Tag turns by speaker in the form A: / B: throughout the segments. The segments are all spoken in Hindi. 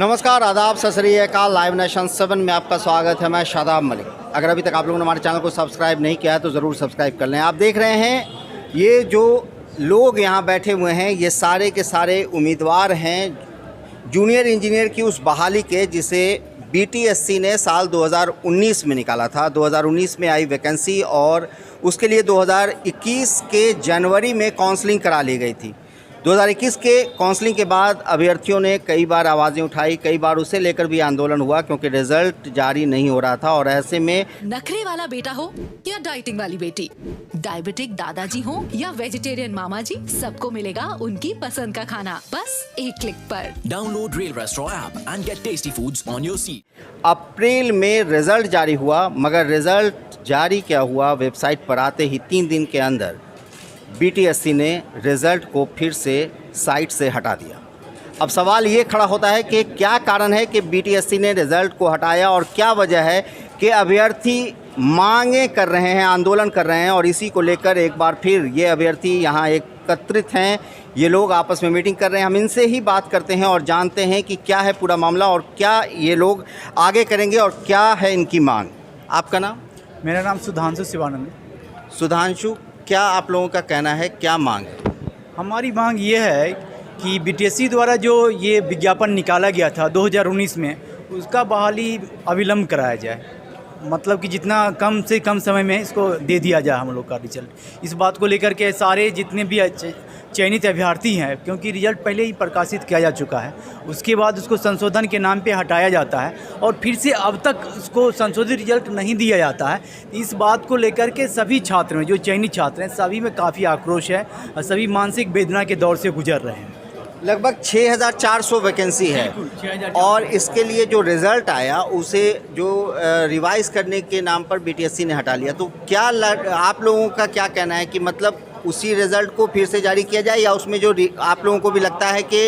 A: नमस्कार, आदाब, सत श्री अकाल। लाइव नेशन 7 में आपका स्वागत है। मैं शादाब मलिक। अगर अभी तक आप लोगों ने हमारे चैनल को सब्सक्राइब नहीं किया है तो ज़रूर सब्सक्राइब कर लें। आप देख रहे हैं ये जो लोग यहाँ बैठे हुए हैं ये सारे के सारे उम्मीदवार हैं जूनियर इंजीनियर की उस बहाली के जिसे बीटीएससी ने साल 2019 में निकाला था। 2019 में आई वैकेंसी और उसके लिए 2021 के जनवरी में काउंसलिंग करा ली गई थी। 2021 के काउंसलिंग के बाद अभ्यर्थियों ने कई बार आवाज़ें उठाई, कई बार उसे लेकर भी आंदोलन हुआ क्योंकि रिजल्ट जारी नहीं हो रहा था। और ऐसे में
B: नखरे वाला बेटा हो या डाइटिंग वाली बेटी, डायबिटिक दादाजी हो या वेजिटेरियन मामा जी, सबको मिलेगा उनकी पसंद का खाना बस एक क्लिक पर।
C: Download Rail Restaurant app and get tasty foods on your seat.
A: अप्रैल में रिज़ल्ट जारी हुआ, मगर रिज़ल्ट जारी क्या हुआ, वेबसाइट पर आते ही 3 दिन के अंदर बीटीएससी ने रिज़ल्ट को फिर से साइट से हटा दिया। अब सवाल ये खड़ा होता है कि क्या कारण है कि बीटीएससी ने रिज़ल्ट को हटाया और क्या वजह है कि अभ्यर्थी मांगे कर रहे हैं, आंदोलन कर रहे हैं। और इसी को लेकर एक बार फिर ये अभ्यर्थी यहाँ एकत्रित हैं, ये लोग आपस में मीटिंग कर रहे हैं। हम इनसे ही बात करते हैं और जानते हैं कि क्या है पूरा मामला और क्या ये लोग आगे करेंगे और क्या है इनकी मांग। आपका नाम?
D: मेरा नाम सुधांशु शिवानंद।
A: सुधांशु, क्या आप लोगों का कहना है, क्या मांग है?
D: हमारी मांग ये है कि बीटीएससी द्वारा जो ये विज्ञापन निकाला गया था 2019 में, उसका बहाली अविलंब कराया जाए। मतलब कि जितना कम से कम समय में इसको दे दिया जाए हम लोग का रिजल्ट। इस बात को लेकर के सारे जितने भी चयनित अभ्यर्थी हैं, क्योंकि रिजल्ट पहले ही प्रकाशित किया जा चुका है, उसके बाद उसको संशोधन के नाम पे हटाया जाता है और फिर से अब तक उसको संशोधित रिजल्ट नहीं दिया जाता है। इस बात को लेकर के सभी छात्र में, जो चयनित छात्र हैं, सभी में काफ़ी आक्रोश है और सभी मानसिक वेदना के दौर से गुजर रहे हैं।
A: लगभग 6400 वैकेंसी है और इसके लिए जो रिज़ल्ट आया उसे जो रिवाइज करने के नाम पर बीटीएससी ने हटा लिया। तो क्या आप लोगों का क्या कहना है कि मतलब उसी रिज़ल्ट को फिर से जारी किया जाए या उसमें जो आप लोगों को भी लगता है कि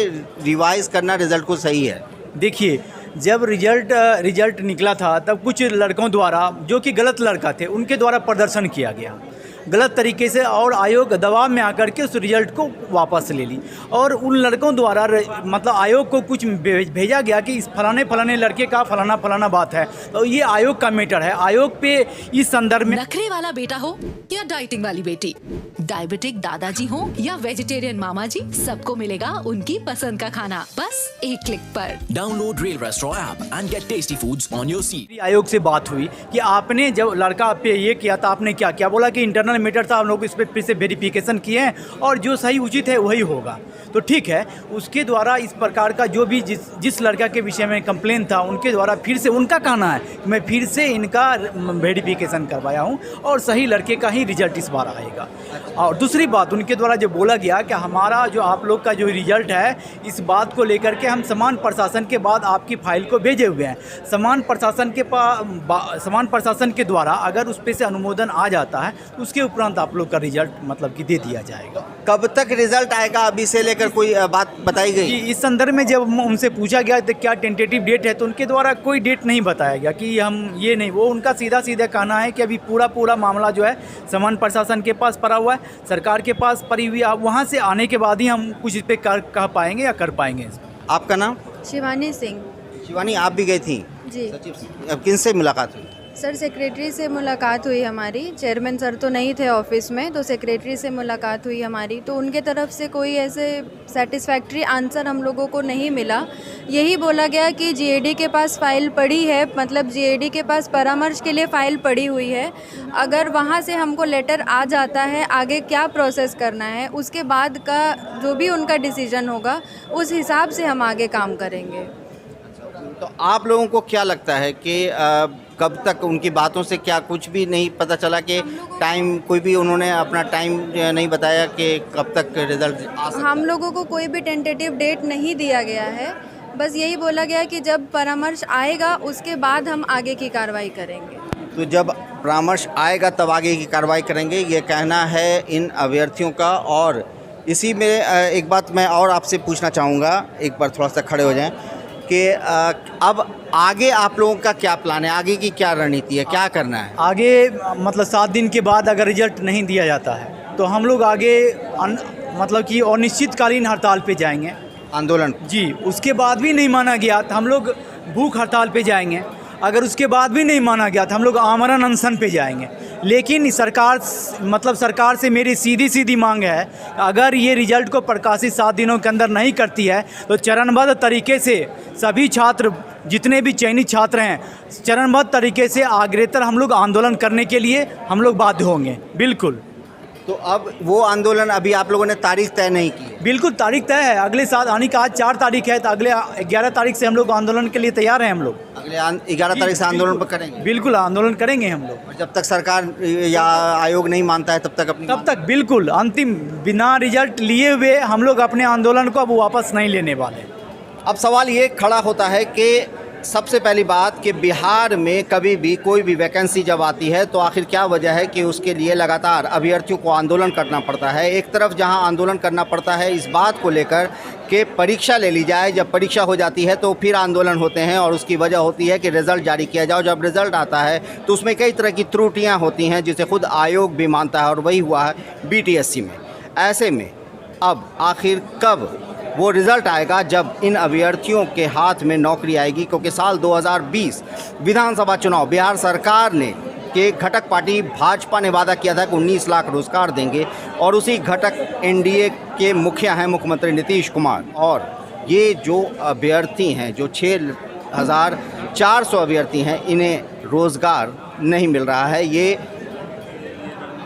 A: रिवाइज करना रिज़ल्ट को सही है?
D: देखिए, जब रिजल्ट निकला था तब कुछ लड़कों द्वारा, जो कि गलत लड़का थे, उनके द्वारा प्रदर्शन किया गया गलत तरीके से और आयोग दबाव में आकर के उस रिजल्ट को वापस ले ली। और उन लड़कों द्वारा मतलब आयोग को कुछ भेजा गया कि इस फलाने लड़के का फलाना बात है। तो ये आयोग का मैटर है। आयोग पे इस संदर्भ में
B: नखरे वाला बेटा हो या डाइटिंग वाली बेटी, डायबिटिक दादाजी हो या वेजिटेरियन मामा जी, सबको मिलेगा उनकी पसंद का खाना बस एक क्लिक पर।
C: Download Rail Restaurant app and get tasty foods on your seat.
D: आयोग से बात हुई कि आपने जब लड़का पे ये किया था, आपने क्या किया? बोला कि इंटरनल मैटर था, हम लोग इस पर फिर से वेरिफिकेशन किए हैं और जो सही उचित है वही होगा। तो ठीक है, उसके द्वारा इस प्रकार का जो भी जिस लड़का के विषय में कंप्लेन था, उनके द्वारा फिर से उनका कहना है कि मैं फिर से इनका वेरिफिकेशन करवाया हूं और सही लड़के का ही रिजल्ट इस बार आएगा। और दूसरी बात, उनके द्वारा जो बोला गया कि हमारा जो आप लोग का जो रिजल्ट है, इस बात को लेकर के हम समान प्रशासन के बाद आपकी फाइल को भेजे हुए हैं। समान प्रशासन के द्वारा अगर उस पर से अनुमोदन आ जाता है तो उसके उपरांत आप लोग का रिजल्ट मतलब कि दे दिया जाएगा।
A: कब तक रिजल्ट आएगा अभी से लेकर कोई बात बताई गई?
D: इस संदर्भ में जब उनसे पूछा गया तो क्या टेंटेटिव डेट है, तो उनके द्वारा कोई डेट नहीं बताया गया कि हम ये नहीं, वो उनका सीधा कहना है कि अभी पूरा मामला जो है समान प्रशासन के पास पड़ा हुआ है, सरकार के पास पड़ी हुई है। वहाँ से आने के बाद ही हम कुछ इस पर कह पाएंगे या कर पाएंगे।
A: आपका नाम?
E: शिवानी सिंह।
A: शिवानी, आप भी गई थी?
E: जी
A: सचिव, अब किनसे मुलाकात हुई?
E: सर, सेक्रेटरी से मुलाकात हुई हमारी। चेयरमैन सर तो नहीं थे ऑफिस में, तो सेक्रेटरी से मुलाकात हुई हमारी। तो उनके तरफ से कोई ऐसे सेटिस्फैक्ट्री आंसर हम लोगों को नहीं मिला। यही बोला गया कि जीएडी के पास फ़ाइल पड़ी है, मतलब जीएडी के पास परामर्श के लिए फ़ाइल पड़ी हुई है। अगर वहाँ से हमको लेटर आ जाता है, आगे क्या प्रोसेस करना है, उसके बाद का जो भी उनका डिसीजन होगा उस हिसाब से हम आगे काम करेंगे।
A: तो आप लोगों को क्या लगता है कि कब तक उनकी बातों से क्या कुछ भी नहीं पता चला कि टाइम, कोई भी उन्होंने अपना टाइम नहीं बताया कि कब तक रिजल्ट आ सकता है? हम
E: लोगों को कोई भी टेंटेटिव डेट नहीं दिया गया है। बस यही बोला गया कि जब परामर्श आएगा उसके बाद हम आगे की कार्रवाई करेंगे।
A: तो जब परामर्श आएगा तब आगे की कार्रवाई करेंगे, ये कहना है इन अभ्यर्थियों का। और इसी में एक बात मैं और आपसे पूछना चाहूँगा, एक बार थोड़ा सा खड़े हो जाएं, कि अब आगे आप लोगों का क्या प्लान है, आगे की क्या रणनीति है, क्या करना है?
D: आगे मतलब 7 दिन के बाद अगर रिजल्ट नहीं दिया जाता है तो हम लोग आगे मतलब कि अनिश्चितकालीन हड़ताल पे जाएंगे।
A: आंदोलन।
D: जी, उसके बाद भी नहीं माना गया तो हम लोग भूख हड़ताल पे जाएंगे। अगर उसके बाद भी नहीं माना गया तो हम लोग आमरण अनशन पे जाएंगे। लेकिन सरकार से मेरी सीधी मांग है, अगर ये रिजल्ट को प्रकाशित 7 दिनों के अंदर नहीं करती है तो चरणबद्ध तरीके से सभी छात्र, जितने भी चयनित छात्र हैं, चरणबद्ध तरीके से अग्रेतर हम लोग आंदोलन करने के लिए हम लोग बाध्य होंगे। बिल्कुल।
A: तो अब वो आंदोलन अभी आप लोगों ने तारीख तय नहीं की?
D: बिल्कुल तारीख तय है, अगले साल आने का। आज 4 तारीख है तो अगले 11 तारीख से हम लोग आंदोलन के लिए तैयार हैं। हम लोग
A: अगले 11 तारीख से आंदोलन पर करेंगे?
D: बिल्कुल आंदोलन करेंगे हम लोग।
A: और जब तक सरकार या आयोग नहीं मानता है तब तक
D: बिल्कुल अंतिम, बिना रिजल्ट लिए हुए हम लोग अपने आंदोलन को अब वापस नहीं लेने वाले।
A: अब सवाल ये खड़ा होता है कि सबसे पहली बात कि बिहार में कभी भी कोई भी वैकेंसी जब आती है तो आखिर क्या वजह है कि उसके लिए लगातार अभ्यर्थियों को आंदोलन करना पड़ता है। एक तरफ जहां आंदोलन करना पड़ता है इस बात को लेकर कि परीक्षा ले ली जाए, जब परीक्षा हो जाती है तो फिर आंदोलन होते हैं और उसकी वजह होती है कि रिज़ल्ट जारी किया जाए। जब रिज़ल्ट आता है तो उसमें कई तरह की त्रुटियाँ होती हैं जिसे खुद आयोग भी मानता है, और वही हुआ है BTSC में। ऐसे में अब आखिर कब वो रिज़ल्ट आएगा जब इन अभ्यर्थियों के हाथ में नौकरी आएगी? क्योंकि साल 2020 विधानसभा चुनाव बिहार सरकार ने के घटक पार्टी भाजपा ने वादा किया था कि 19 लाख रोजगार देंगे, और उसी घटक NDA के मुखिया हैं मुख्यमंत्री नीतीश कुमार। और ये जो अभ्यर्थी हैं, जो 6400 अभ्यर्थी हैं, इन्हें रोज़गार नहीं मिल रहा है। ये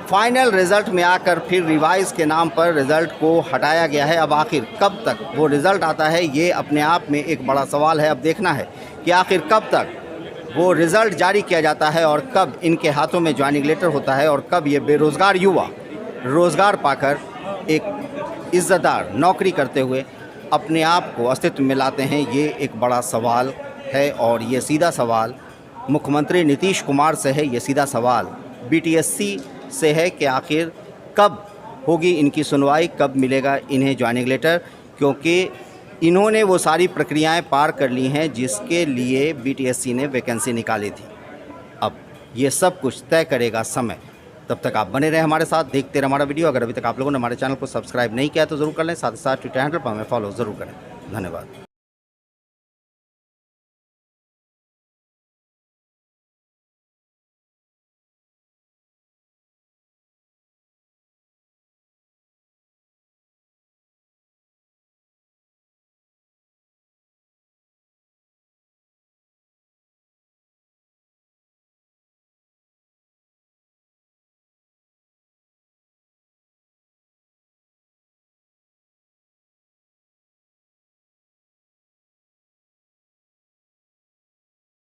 A: फाइनल रिज़ल्ट में आकर फिर रिवाइज़ के नाम पर रिज़ल्ट को हटाया गया है। अब आखिर कब तक वो रिज़ल्ट आता है, ये अपने आप में एक बड़ा सवाल है। अब देखना है कि आखिर कब तक वो रिज़ल्ट जारी किया जाता है और कब इनके हाथों में ज्वाइनिंग लेटर होता है, और कब ये बेरोज़गार युवा रोज़गार पाकर एक इज़्ज़तदार नौकरी करते हुए अपने आप को अस्तित्व में लाते हैं। ये एक बड़ा सवाल है, और ये सीधा सवाल मुख्यमंत्री नीतीश कुमार से है। ये सीधा सवाल BTSC से है कि आखिर कब होगी इनकी सुनवाई, कब मिलेगा इन्हें ज्वाइनिंग लेटर, क्योंकि इन्होंने वो सारी प्रक्रियाएं पार कर ली हैं जिसके लिए BTSC ने वैकेंसी निकाली थी। अब ये सब कुछ तय करेगा समय। तब तक आप बने रहे हमारे साथ, देखते रहे हमारा वीडियो। अगर अभी तक आप लोगों ने हमारे चैनल को सब्सक्राइब नहीं किया तो ज़रूर कर लें, साथ ही साथ ट्विटर हैंडल पर हमें फॉलो ज़रूर करें। धन्यवाद।